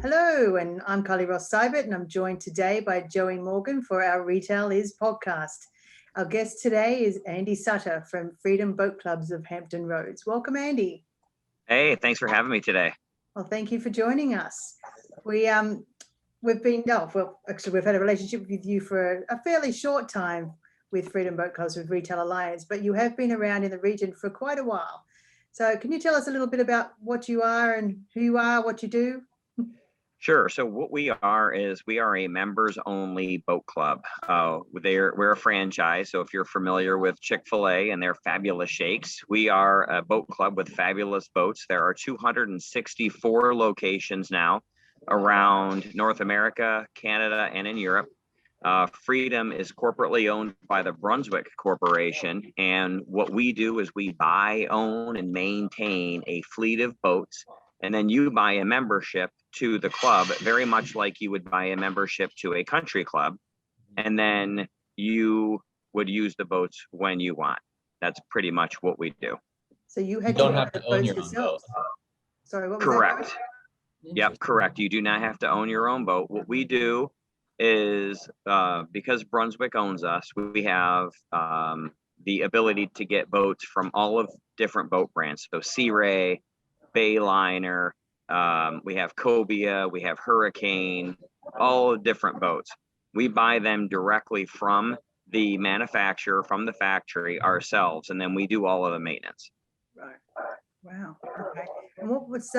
Hello, and I'm Carly Ross-Seibert, and I'm joined today by Joey Morgan for our Retail Is podcast. Our guest today is Andy Sutter from Freedom Boat Clubs of Hampton Roads. Welcome, Andy. Hey, thanks for having me today. Well, thank you for joining us. We've had a relationship with you for a fairly short time with Freedom Boat Clubs with Retail Alliance, but you have been around in the region for quite a while. So can you tell us a little bit about what you are and who you are, what you do? Sure. So what we are a members only boat club. We're a franchise. So if you're familiar with Chick-fil-A and their fabulous shakes, we are a boat club with fabulous boats. There are 264 locations now around North America, Canada, and in Europe. Freedom is corporately owned by the Brunswick Corporation. And what we do is we buy, own, and maintain a fleet of boats. And then you buy a membership to the club, very much like you would buy a membership to a country club. And then you would use the boats when you want. That's pretty much what we do. So you don't have to own your own boat. Sorry, what was correct. that? Yep, correct. You do not have to own your own boat. What we do is, because Brunswick owns us, we have the ability to get boats from all of different boat brands. So Sea Ray, Bayliner, we have Cobia, we have Hurricane, all different boats. We buy them directly from the manufacturer, from the factory ourselves, and then we do all of the maintenance. Right. Wow. Okay. And what was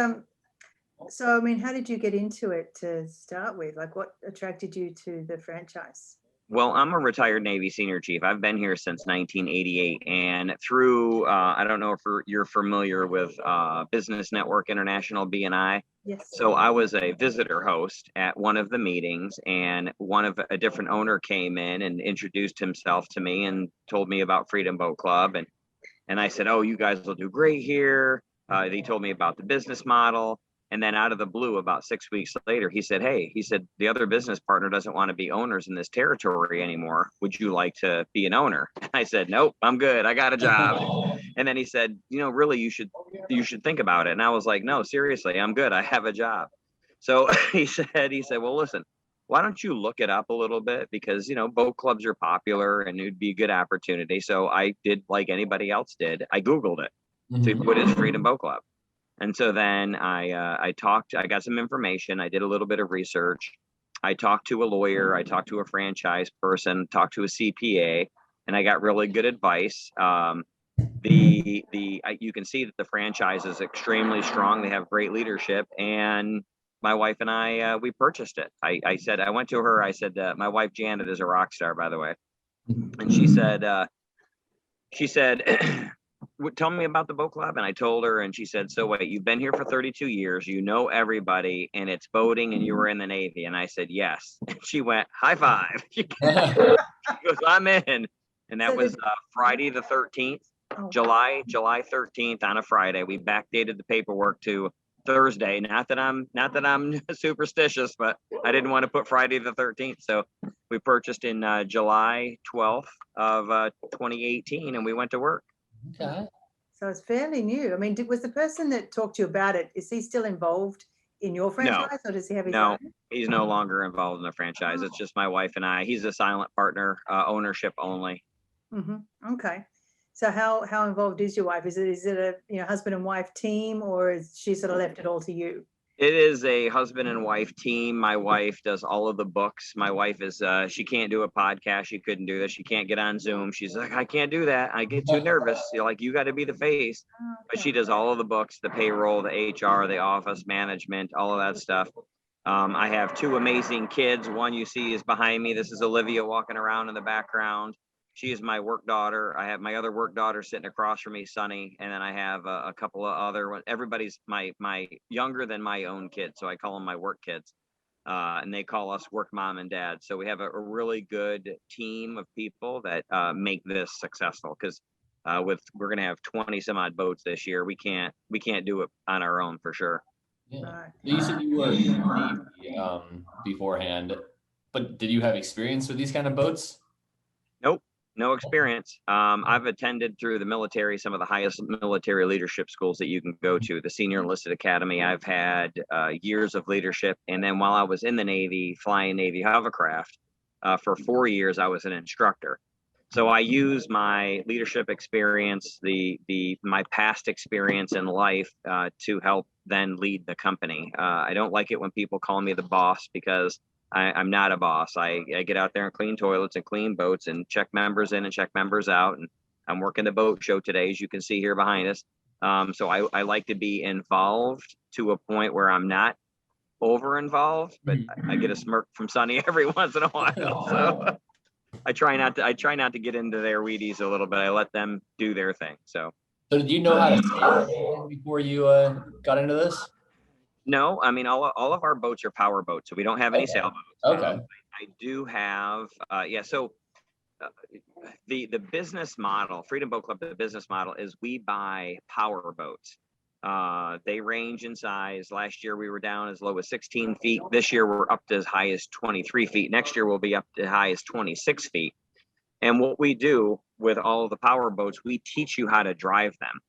so I mean, how did you get into it to start with? Like, what attracted you to the franchise? Well, I'm a retired Navy senior chief. I've been here since 1988, and through I don't know if you're familiar with Business Network International, BNI. Yes. So I was a visitor host at one of the meetings, and a different owner came in and introduced himself to me and told me about Freedom Boat Club, and I said, "Oh, you guys will do great here." They told me about the business model. And then out of the blue, about 6 weeks later, he said, the other business partner doesn't want to be owners in this territory anymore. Would you like to be an owner? I said, nope, I'm good. I got a job. And then he said, really, you should think about it. And I was like, no, seriously, I'm good. I have a job. So he said, well, listen, why don't you look it up a little bit? Because, boat clubs are popular and it'd be a good opportunity. So I did like anybody else did. I Googled it. So what is Freedom Boat Club? And so then I got some information. I did a little bit of research. I talked to a lawyer. I talked to a franchise person, talked to a CPA, and I got really good advice. You can see that the franchise is extremely strong. They have great leadership. And my wife and I, we purchased it. I went to her. I said, my wife, Janet, is a rock star, by the way. And she said, tell me about the boat club. And I told her, and she said, so wait, you've been here for 32 years, you know everybody, and it's boating, and you were in the Navy. And I said, yes. And she went, high five. She goes, I'm in. And that was Friday the 13th, July 13th on a Friday. We backdated the paperwork to Thursday. Not that I'm superstitious, but I didn't want to put Friday the 13th. So we purchased in July 12th of 2018, and we went to work. Okay. So it's fairly new. I mean, was the person that talked to you about it, is he still involved in your franchise, or does he have his own? No, he's no longer involved in the franchise. It's just my wife and I. He's a silent partner, ownership only. Mm-hmm. Okay. So how involved is your wife? Is it a husband and wife team, or is she sort of left it all to you? It is a husband and wife team. My wife does all of the books. My wife is, she can't do a podcast. She couldn't do this. She can't get on Zoom. She's like, I can't do that. I get too nervous. You're like, you got to be the face. But she does all of the books, the payroll, the HR, the office management, all of that stuff. I have two amazing kids. One you see is behind me. This is Olivia walking around in the background. She is my work daughter. I have my other work daughter sitting across from me, Sunny, and then I have a couple of other ones. Everybody's my younger than my own kids, so I call them my work kids, and they call us work mom and dad. So we have a really good team of people that make this successful. Because we're gonna have 20 some odd boats this year. We can't do it on our own for sure. Yeah. You said you were in the Navy beforehand, but did you have experience with these kind of boats? Nope. No experience. I've attended through the military, some of the highest military leadership schools that you can go to. The Senior Enlisted Academy, I've had years of leadership. And then while I was in the Navy, flying Navy hovercraft, for 4 years, I was an instructor. So I use my leadership experience, my past experience in life to help then lead the company. I don't like it when people call me the boss, because I'm not a boss. I get out there and clean toilets and clean boats and check members in and check members out. And I'm working the boat show today, as you can see here behind us. So I like to be involved to a point where I'm not over involved, but I get a smirk from Sonny every once in a while. So I try not to get into their weedies a little bit. I let them do their thing. So did you know how to sail before you got into this? no, I mean, all of our boats are power boats, so we don't have any sailboats. Okay. I do have, so the business model, Freedom Boat Club, the business model is we buy power boats. They range in size. Last year we were down as low as 16 feet. This year we're up to as high as 23 feet. Next year we'll be up to as high as 26 feet. And what we do with all of the power boats, we teach you how to drive them.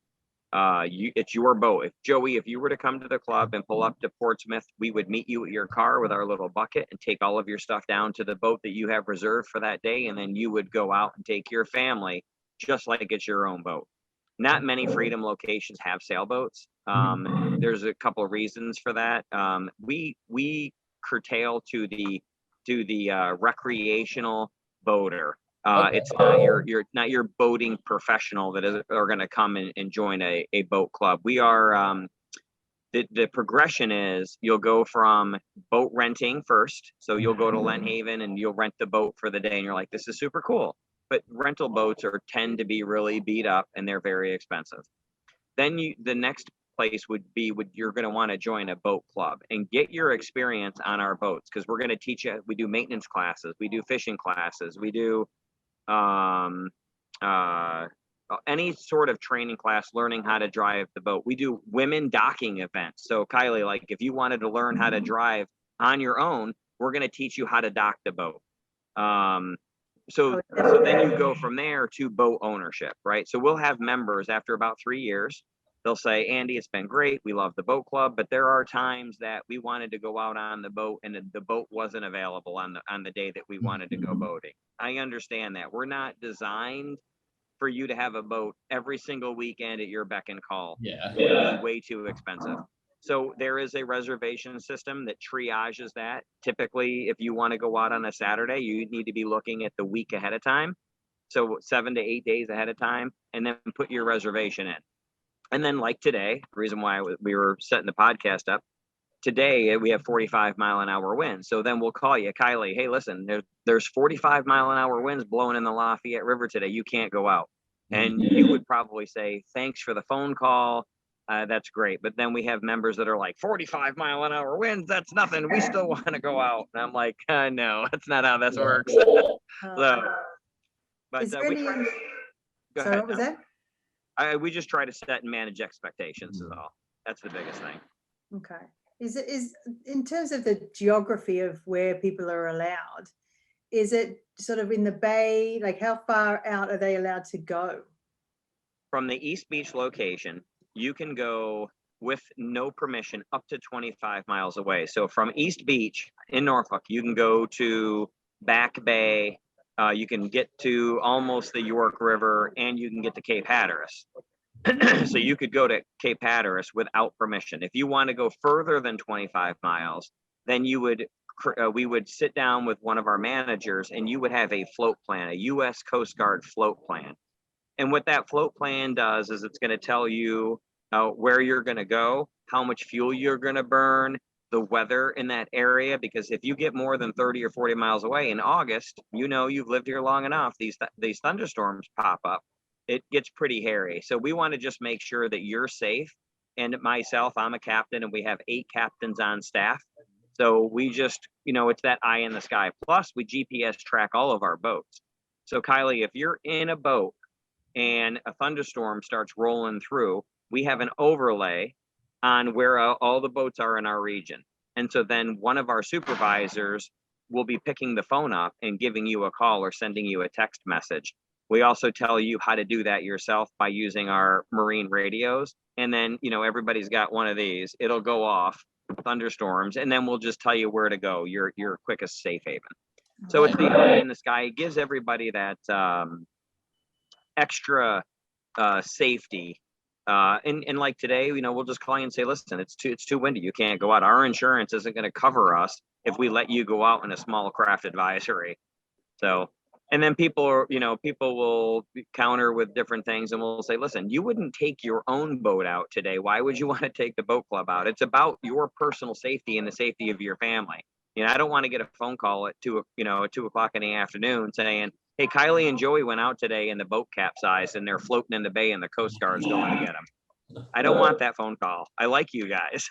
It's your boat. If you were to come to the club and pull up to Portsmouth, we would meet you at your car with our little bucket and take all of your stuff down to the boat that you have reserved for that day. And then you would go out and take your family just like it's your own boat. Not many Freedom locations have sailboats. There's a couple of reasons for that. We curtail to the recreational boater. It's not your boating professional that are going to come and join a boat club. We are the progression is you'll go from boat renting first. So you'll go to Lent Haven and you'll rent the boat for the day, and you're like, this is super cool. But rental boats tend to be really beat up and they're very expensive. Then the next place would be you're going to want to join a boat club and get your experience on our boats, because we're going to teach you. We do maintenance classes, we do fishing classes, we do any sort of training class, learning how to drive the boat. We do women docking events. So Kylie, like if you wanted to learn how to drive on your own, we're going to teach you how to dock the boat. So then you go from there to boat ownership, right? So we'll have members after about 3 years. They'll say, Andy, it's been great. We love the boat club, but there are times that we wanted to go out on the boat and the boat wasn't available on the day that we wanted to go boating. I understand that. We're not designed for you to have a boat every single weekend at your beck and call. Yeah. It would be way too expensive. So there is a reservation system that triages that. Typically, if you want to go out on a Saturday, you need to be looking at the week ahead of time. So 7 to 8 days ahead of time, and then put your reservation in. And then like today, the reason why we were setting the podcast up, today we have 45-mile-an-hour winds. So then we'll call you, Kylie, hey, listen, there's 45-mile-an-hour winds blowing in the Lafayette River today. You can't go out. And you would probably say, thanks for the phone call. That's great. But then we have members that are like 45-mile-an-hour winds. That's nothing. We still want to go out. And I'm like, no, that's not how this works. So, but sorry, what was that? We just try to set and manage expectations is all. That's the biggest thing. Okay. Is in terms of the geography of where people are allowed, is it sort of in the bay? Like how far out are they allowed to go? From the East Beach location, you can go with no permission up to 25 miles away. So from East Beach in Norfolk, you can go to Back Bay. You can get to almost the York River, and you can get to Cape Hatteras. So you could go to Cape Hatteras without permission. If you want to go further than 25 miles, then we would sit down with one of our managers, and you would have a float plan, a U.S. Coast Guard float plan. And what that float plan does is it's going to tell you where you're going to go, how much fuel you're going to burn, the weather in that area, because if you get more than 30 or 40 miles away in August, you've lived here long enough, these thunderstorms pop up. It gets pretty hairy. So we want to just make sure that you're safe. And myself, I'm a captain, and we have 8 captains on staff. So we just, it's that eye in the sky. Plus we GPS track all of our boats. So Kylie, if you're in a boat and a thunderstorm starts rolling through, we have an overlay on where all the boats are in our region. And so then one of our supervisors will be picking the phone up and giving you a call or sending you a text message. We also tell you how to do that yourself by using our marine radios. And then, everybody's got one of these. It'll go off, thunderstorms, and then we'll just tell you where to go, your quickest safe haven. So it's the eye in the sky. It gives everybody that extra safety. And like today, we'll just call you and say, listen, it's too windy. You can't go out. Our insurance isn't going to cover us if we let you go out in a small craft advisory. So, and then people will counter with different things, and we'll say, listen, you wouldn't take your own boat out today. Why would you want to take the boat club out? It's about your personal safety and the safety of your family. I don't want to get a phone call at 2:00 in the afternoon saying, hey, Kylie and Joey went out today and the boat capsized and they're floating in the bay and the Coast Guard's going to get them. I don't want that phone call. I like you guys.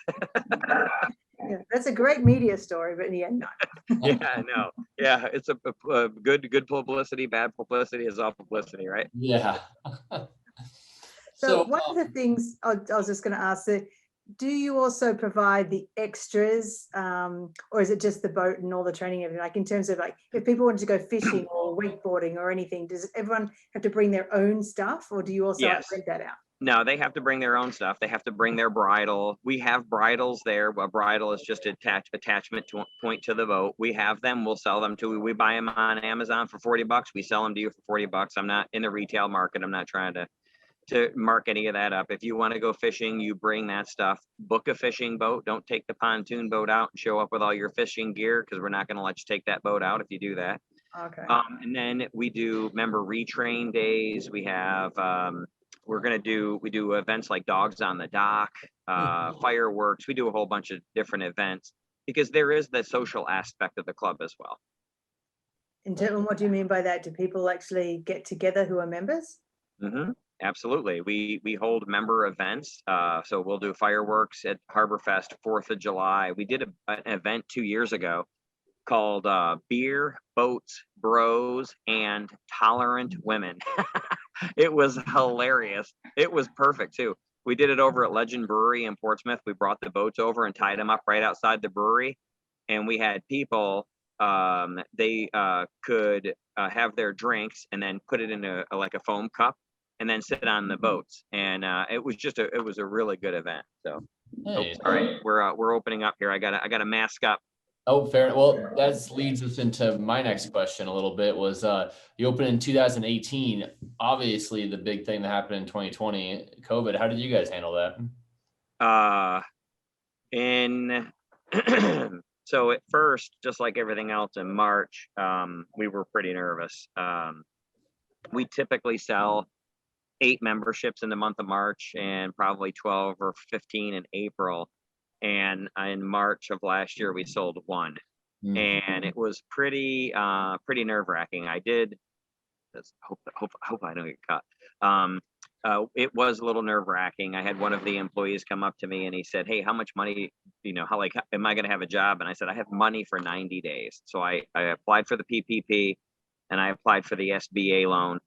Yeah, that's a great media story, but in the end, no. Yeah, no. Yeah, it's a good publicity. Bad publicity is all publicity, right? Yeah. So one of the things I was just going to ask, do you also provide the extras, or is it just the boat and all the training and everything? Like in terms of like, if people want to go fishing or wakeboarding or anything, does everyone have to bring their own stuff, or do you also Yes. rent that out? No, they have to bring their own stuff. They have to bring their bridle. We have bridles there. A bridle is just attachment point to the boat. We have them. We'll sell them to. We buy them on Amazon for $40. We sell them to you for $40. I'm not in the retail market. I'm not trying to mark any of that up. If you want to go fishing, you bring that stuff. Book a fishing boat. Don't take the pontoon boat out and show up with all your fishing gear, because we're not going to let you take that boat out if you do that. Okay. And then we do retrain days. We have we do events like Dogs on the Dock, fireworks. We do a whole bunch of different events because there is the social aspect of the club as well. And what do you mean by that? Do people actually get together who are members? Mm-hmm. Absolutely. We hold member events. So we'll do fireworks at Harborfest, 4th of July. We did an event 2 years ago called Beer, Boats, Bros, and Tolerant Women. It was hilarious. It was perfect too. We did it over at Legend Brewery in Portsmouth. We brought the boats over and tied them up right outside the brewery. And we had people, they could have their drinks and then put it in a foam cup and then sit on the boats. And it was a really good event. So, Hey. All right, we're opening up here. I gotta mask up. Oh, fair. Well, that leads us into my next question a little bit. Was you opened in 2018? Obviously, the big thing that happened in 2020, COVID. How did you guys handle that? So at first, just like everything else in March, we were pretty nervous. We typically sell 8 memberships in the month of March and probably 12 or 15 in April. And in March of last year, we sold 1, and it was pretty nerve-wracking. I did. Hope I don't get caught. It was a little nerve-wracking. I had one of the employees come up to me and he said, "Hey, how much money? How am I going to have a job?" And I said, "I have money for 90 days." So I applied for the PPP, and I applied for the SBA loan.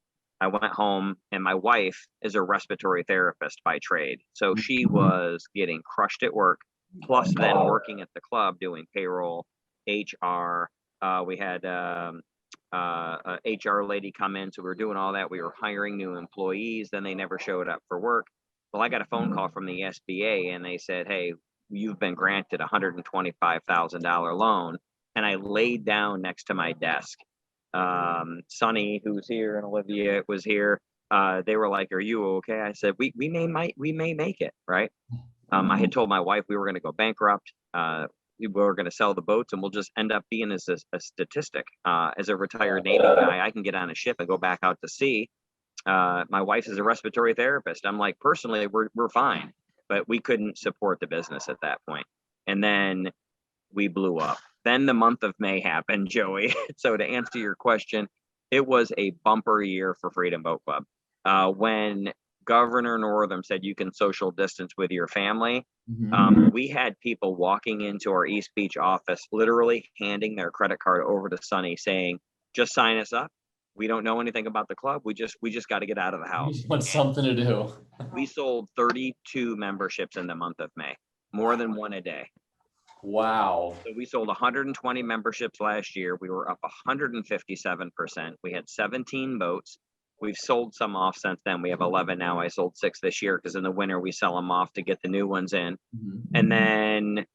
I went home, and my wife is a respiratory therapist by trade, so she was getting crushed at work. Plus then working at the club doing payroll, HR. We had a HR lady come in, so we were doing all that. We were hiring new employees, then they never showed up for work. Well, I got a phone call from the SBA, and they said, "Hey, you've been granted a $125,000 loan." And I laid down next to my desk. Sonny, who's here, and Olivia was here. They were like, "Are you okay?" I said, "We may make it, right?" I had told my wife we were going to go bankrupt. We were going to sell the boats, and we'll just end up being as a statistic. As a retired Navy guy, I can get on a ship and go back out to sea. My wife is a respiratory therapist. I'm like, personally, we're fine, but we couldn't support the business at that point. And then we blew up. Then the month of May happened, Joey. So to answer your question, it was a bumper year for Freedom Boat Club. When Governor Northam said you can social distance with your family, we had people walking into our East Beach office, literally handing their credit card over to Sonny saying, "Just sign us up. We don't know anything about the club. We just got to get out of the house." Want something to do. We sold 32 memberships in the month of May, more than 1 a day. Wow. So we sold 120 memberships last year. We were up 157%. We had 17 boats. We've sold some off since then. We have 11 now. I sold 6 this year because in the winter we sell them off to get the new ones in. And then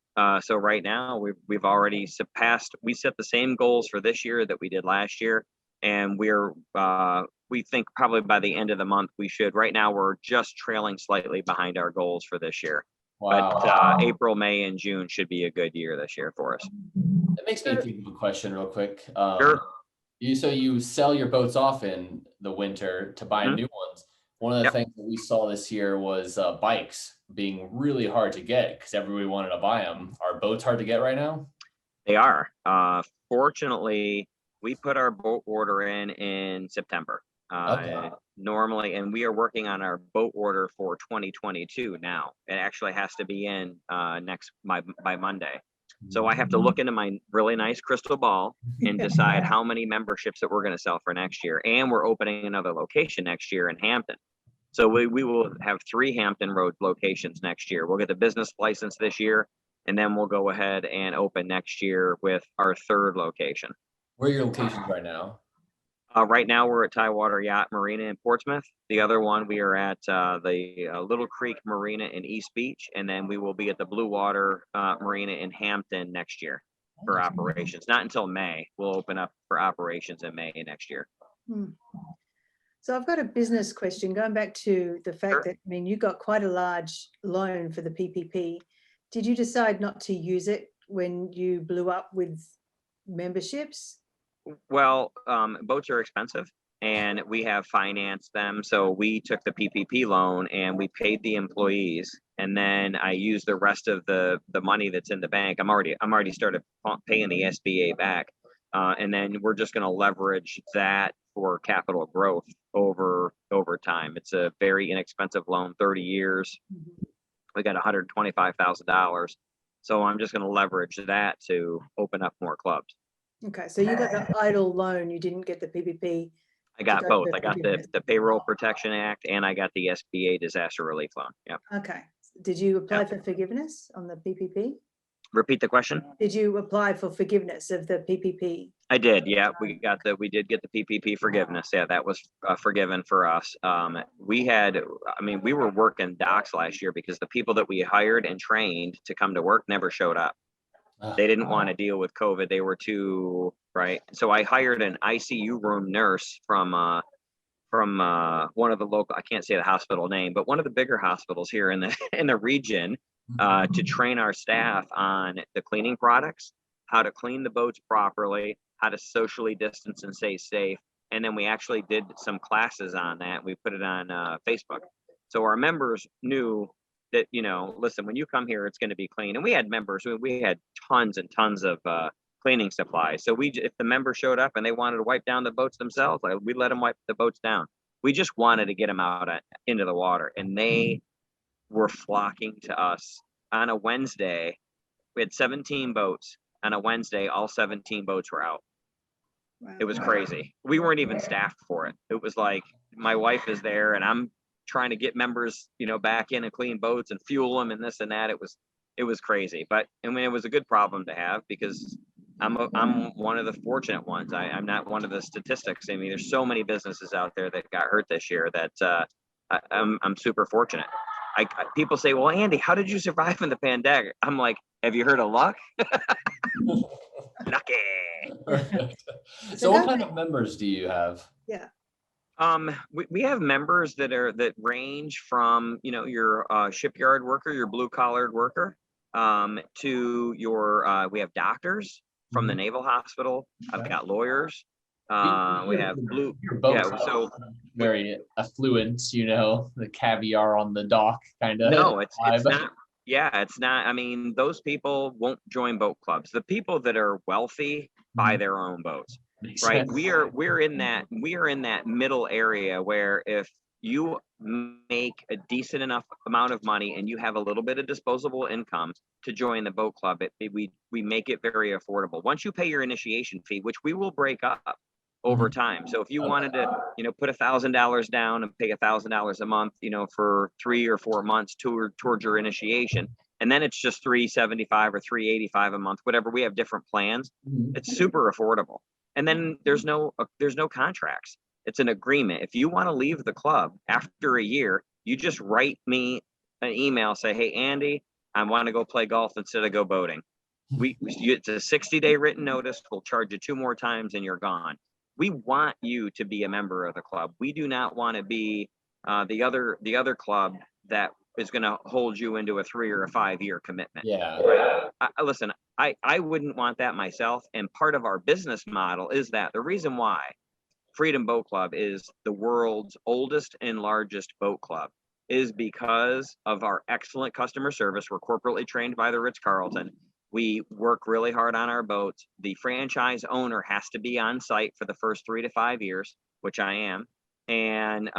so right now we've already surpassed. We set the same goals for this year that we did last year, and we think probably by the end of the month we should. Right now we're just trailing slightly behind our goals for this year. Wow. But April, May, and June should be a good year this year for us. It makes me think of a question real quick. Sure. So you sell your boats off in the winter to buy new ones. One of the things that we saw this year was bikes being really hard to get because everybody wanted to buy them. Are boats hard to get right now? They are. Fortunately, we put our boat order in September. Normally, and we are working on our boat order for 2022 now. It actually has to be in by Monday. So I have to look into my really nice crystal ball and decide how many memberships that we're going to sell for next year. And we're opening another location next year in Hampton. So we will have 3 Hampton Road locations next year. We'll get the business license this year, and then we'll go ahead and open next year with our 3rd location. Where are your locations right now? Right now we're at Tidewater Yacht Marina in Portsmouth. The other one we are at the Little Creek Marina in East Beach, and then we will be at the Blue Water Marina in Hampton next year for operations. Not until May. We'll open up for operations in May next year. So I've got a business question going back to the fact that, I mean, you got quite a large loan for the PPP. Did you decide not to use it when you blew up with memberships? Well, boats are expensive and we have financed them. So we took the PPP loan and we paid the employees, and then I used the rest of the money that's in the bank. I'm already started paying the SBA back. And then we're just going to leverage that for capital growth over time. It's a very inexpensive loan, 30 years. We got $125,000. So I'm just going to leverage that to open up more clubs. Okay, so you got the idle loan, you didn't get the PPP. I got both. I got the Payroll Protection Act and I got the SBA disaster relief loan. Yep. Okay. Did you apply for forgiveness on the PPP? Repeat the question. Did you apply for forgiveness of the PPP? I did. Yeah, we did get the PPP forgiveness. Yeah, that was forgiven for us. We were working docks last year because the people that we hired and trained to come to work never showed up. They didn't want to deal with COVID. They were too, right? So I hired an ICU room nurse from one of the local, I can't say the hospital name, but one of the bigger hospitals here in the region to train our staff on the cleaning products, how to clean the boats properly, how to socially distance and stay safe. And then we actually did some classes on that. We put it on Facebook. So our members knew that, listen, when you come here, it's going to be clean. And we had members, we had tons and tons of cleaning supplies. So if the member showed up and they wanted to wipe down the boats themselves, we let them wipe the boats down. We just wanted to get them out into the water, and they were flocking to us. On a Wednesday, we had 17 boats. On a Wednesday, all 17 boats were out. Wow. It was crazy. We weren't even staffed for it. It was like my wife is there and I'm trying to get members, back in and clean boats and fuel them and this and that. It was crazy, but I mean, it was a good problem to have because I'm one of the fortunate ones. I'm not one of the statistics. I mean, there's so many businesses out there that got hurt this year that I'm super fortunate. People say, well, Andy, how did you survive in the pandemic? I'm like, have you heard of luck? Lucky. So what kind of members do you have? Yeah. We have members that range from, your shipyard worker, your blue collared worker, to your, we have doctors from the Naval Hospital. I've got lawyers. We have blue. Yeah, so very affluent, the caviar on the dock kind of. No, it's not. Yeah, it's not. I mean, those people won't join boat clubs. The people that are wealthy buy their own boats. Makes right. sense. We are in that middle area where if you make a decent enough amount of money and you have a little bit of disposable income to join the boat club, we make it very affordable. Once you pay your initiation fee, which we will break up over time. So if you wanted to, put $1,000 down and pay $1,000 a month, for 3 or 4 months towards your initiation, and then it's just $375 or $385 a month, whatever. We have different plans. It's super affordable. And then there's no contracts. It's an agreement. If you want to leave the club after a year, you just write me an email, say, hey, Andy, I want to go play golf instead of go boating. It's a 60-day written notice. We'll charge you 2 more times and you're gone. We want you to be a member of the club. We do not want to be the other club that is going to hold you into a 3 or a 5 year commitment. Yeah. Right? Listen, I wouldn't want that myself. And part of our business model is that the reason why Freedom Boat Club is the world's oldest and largest boat club is because of our excellent customer service. We're corporately trained by the Ritz-Carlton. We work really hard on our boats. The franchise owner has to be on site for the first 3 to 5 years, which I am. And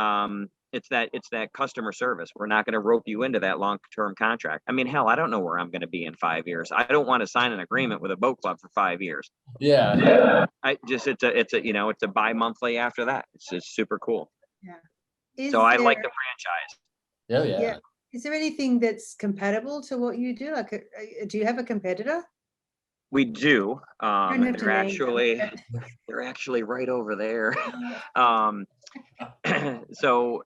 it's that customer service. We're not going to rope you into that long-term contract. I mean, hell, I don't know where I'm going to be in 5 years. I don't want to sign an agreement with a boat club for 5 years. Yeah. It's a bi-monthly after that. It's super cool. Yeah. So I like the franchise. Oh, yeah. Yeah. Is there anything that's compatible to what you do? Like, do you have a competitor? We do. You don't have to name them. They're actually right over there. So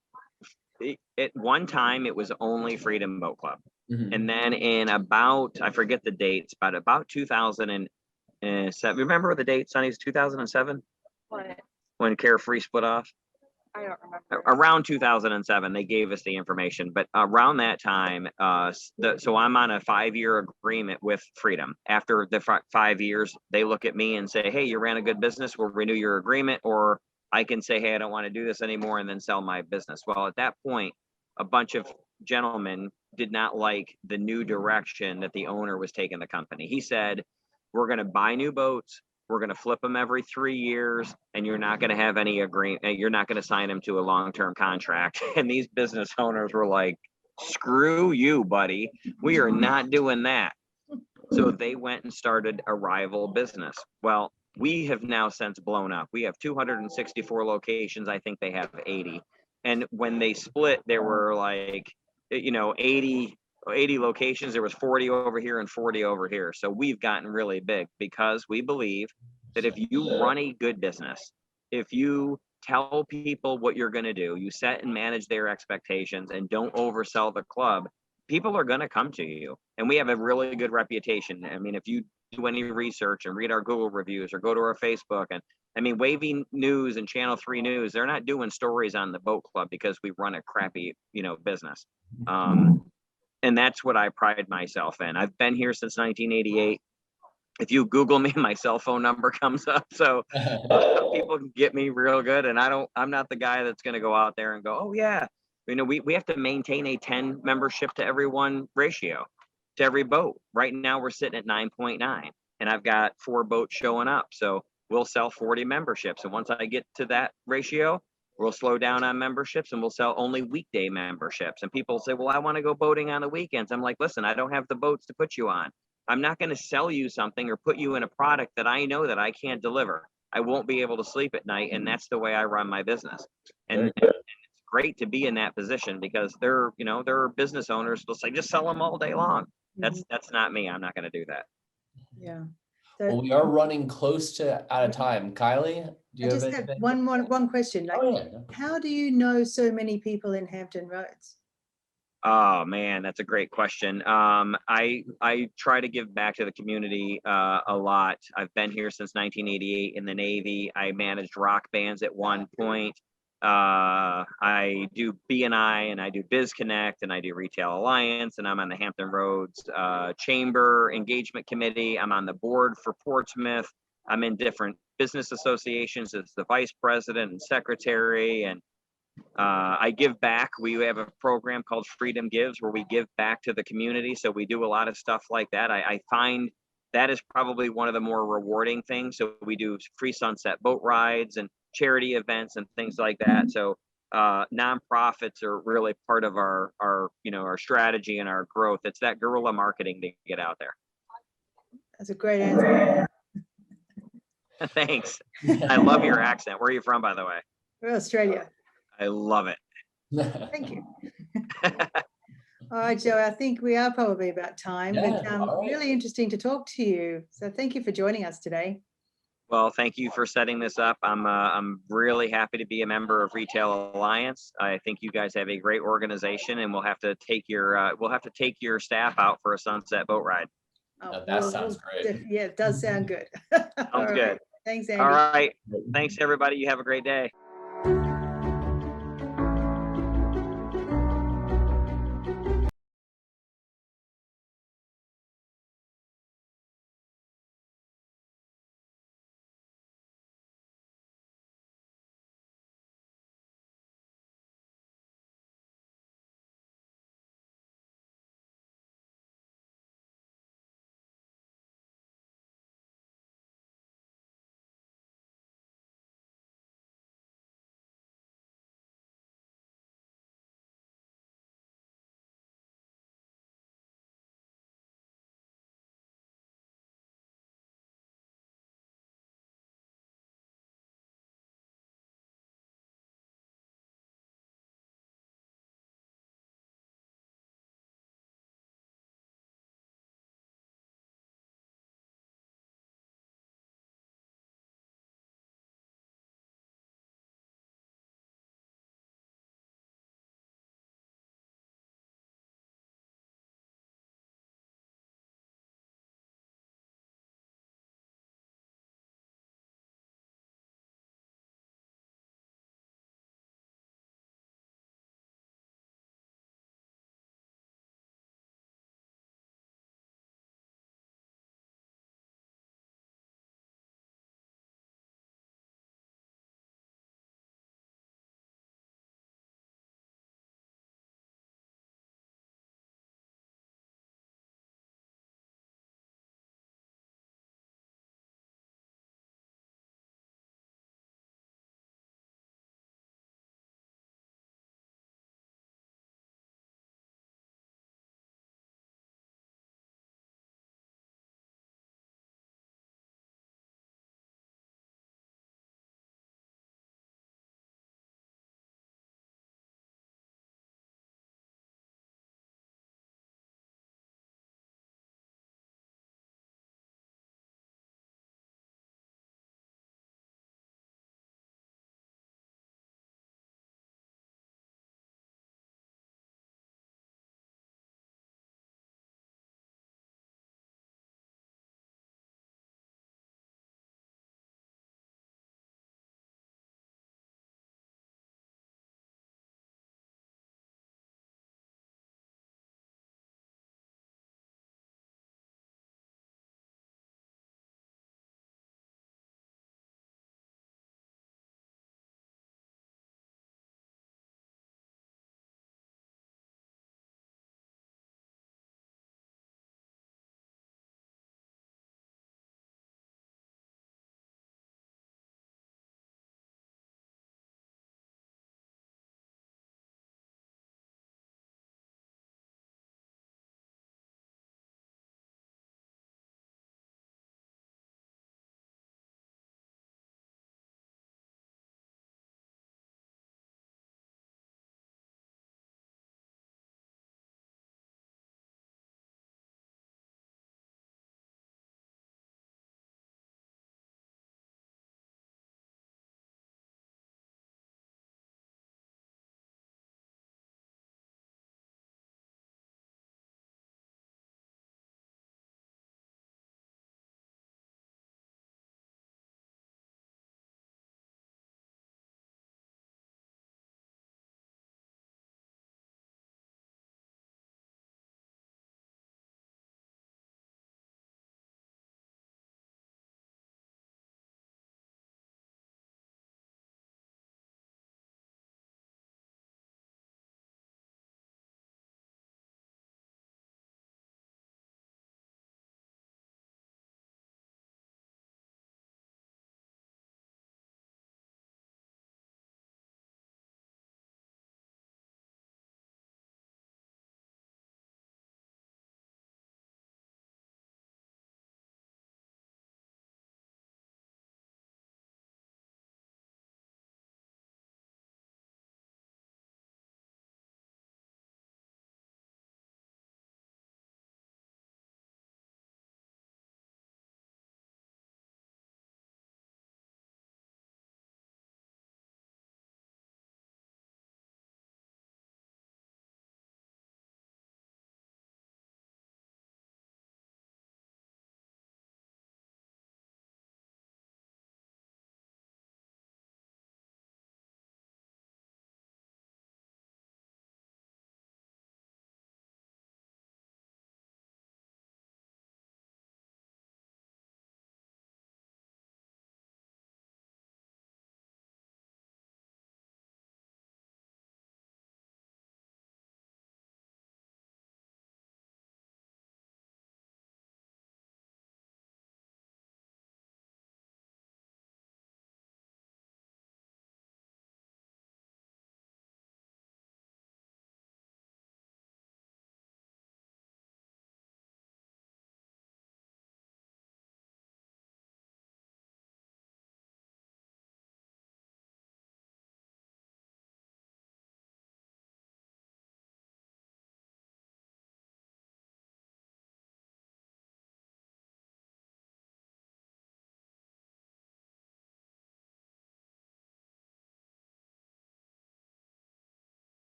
at one time it was only Freedom Boat Club. Mhm. And then in about, I forget the dates, but about 2007. Remember the date, Sonny? Is 2007? What? When Carefree split off? I don't remember. Around 2007, they gave us the information, but around that time, so I'm on a 5-year agreement with Freedom. After the 5 years, they look at me and say, hey, you ran a good business, we'll renew your agreement, or I can say, hey, I don't want to do this anymore, and then sell my business. Well, at that point, a bunch of gentlemen did not like the new direction that the owner was taking the company. He said, we're going to buy new boats, we're going to flip them every 3 years, and you're not going to have any agreement. You're not going to sign them to a long-term contract. And these business owners were like, screw you, buddy. We are not doing that. So they went and started a rival business. Well, we have now since blown up. We have 264 locations. I think they have 80. And when they split, there were like, 80 locations. There was 40 over here and 40 over here. So we've gotten really big because we believe that if you run a good business, if you tell people what you're going to do, you set and manage their expectations and don't oversell the club, people are going to come to you. And we have a really good reputation. I mean, if you do any research and read our Google reviews or go to our Facebook, and I mean, Wavy News and Channel 3 News, they're not doing stories on the boat club because we run a crappy, business. And that's what I pride myself in. I've been here since 1988. If you Google me, my cell phone number comes up. So people can get me real good. And I'm not the guy that's going to go out there and go, oh yeah, we have to maintain a 10 membership to every 1 ratio to every boat. Right now we're sitting at 9.9 and I've got 4 boats showing up. So we'll sell 40 memberships. And once I get to that ratio, we'll slow down on memberships and we'll sell only weekday memberships. And people say, well, I want to go boating on the weekends. I'm like, listen, I don't have the boats to put you on. I'm not going to sell you something or put you in a product that I know that I can't deliver. I won't be able to sleep at night. And that's the way I run my business. And it's great to be in that position because there are business owners will say, just sell them all day long. That's not me. I'm not going to do that. Yeah. Well, we are running close to out of time. Kylie, do you I have just have anything? one question. Like, Oh, yeah. how do you know so many people in Hampton Roads? Oh man, that's a great question. I try to give back to the community a lot. I've been here since 1988 in the Navy. I managed rock bands at one point. I do BNI and I do Biz Connect and I do Retail Alliance and I'm on the Hampton Roads Chamber Engagement Committee. I'm on the board for Portsmouth. I'm in different business associations as the vice president and secretary, and I give back. We have a program called Freedom Gives where we give back to the community. So we do a lot of stuff like that. I find that is probably one of the more rewarding things. So we do free sunset boat rides and charity events and things like that. So nonprofits are really part of our strategy and our growth. It's that guerrilla marketing to get out there. That's a great answer. Thanks. I love your accent. Where are you from, by the way? We're Australia. I love it. Thank you. All right, Joe, I think we are probably about time, but all right. really interesting to talk to you. So thank you for joining us today. Well, thank you for setting this up. I'm really happy to be a member of Retail Alliance. I think you guys have a great organization, and we'll have to take your staff out for a sunset boat ride. Oh, That sounds great. Yeah, it does sound good. All Sounds right. good. Thanks, All Andy. right. Thanks, everybody. You have a great day.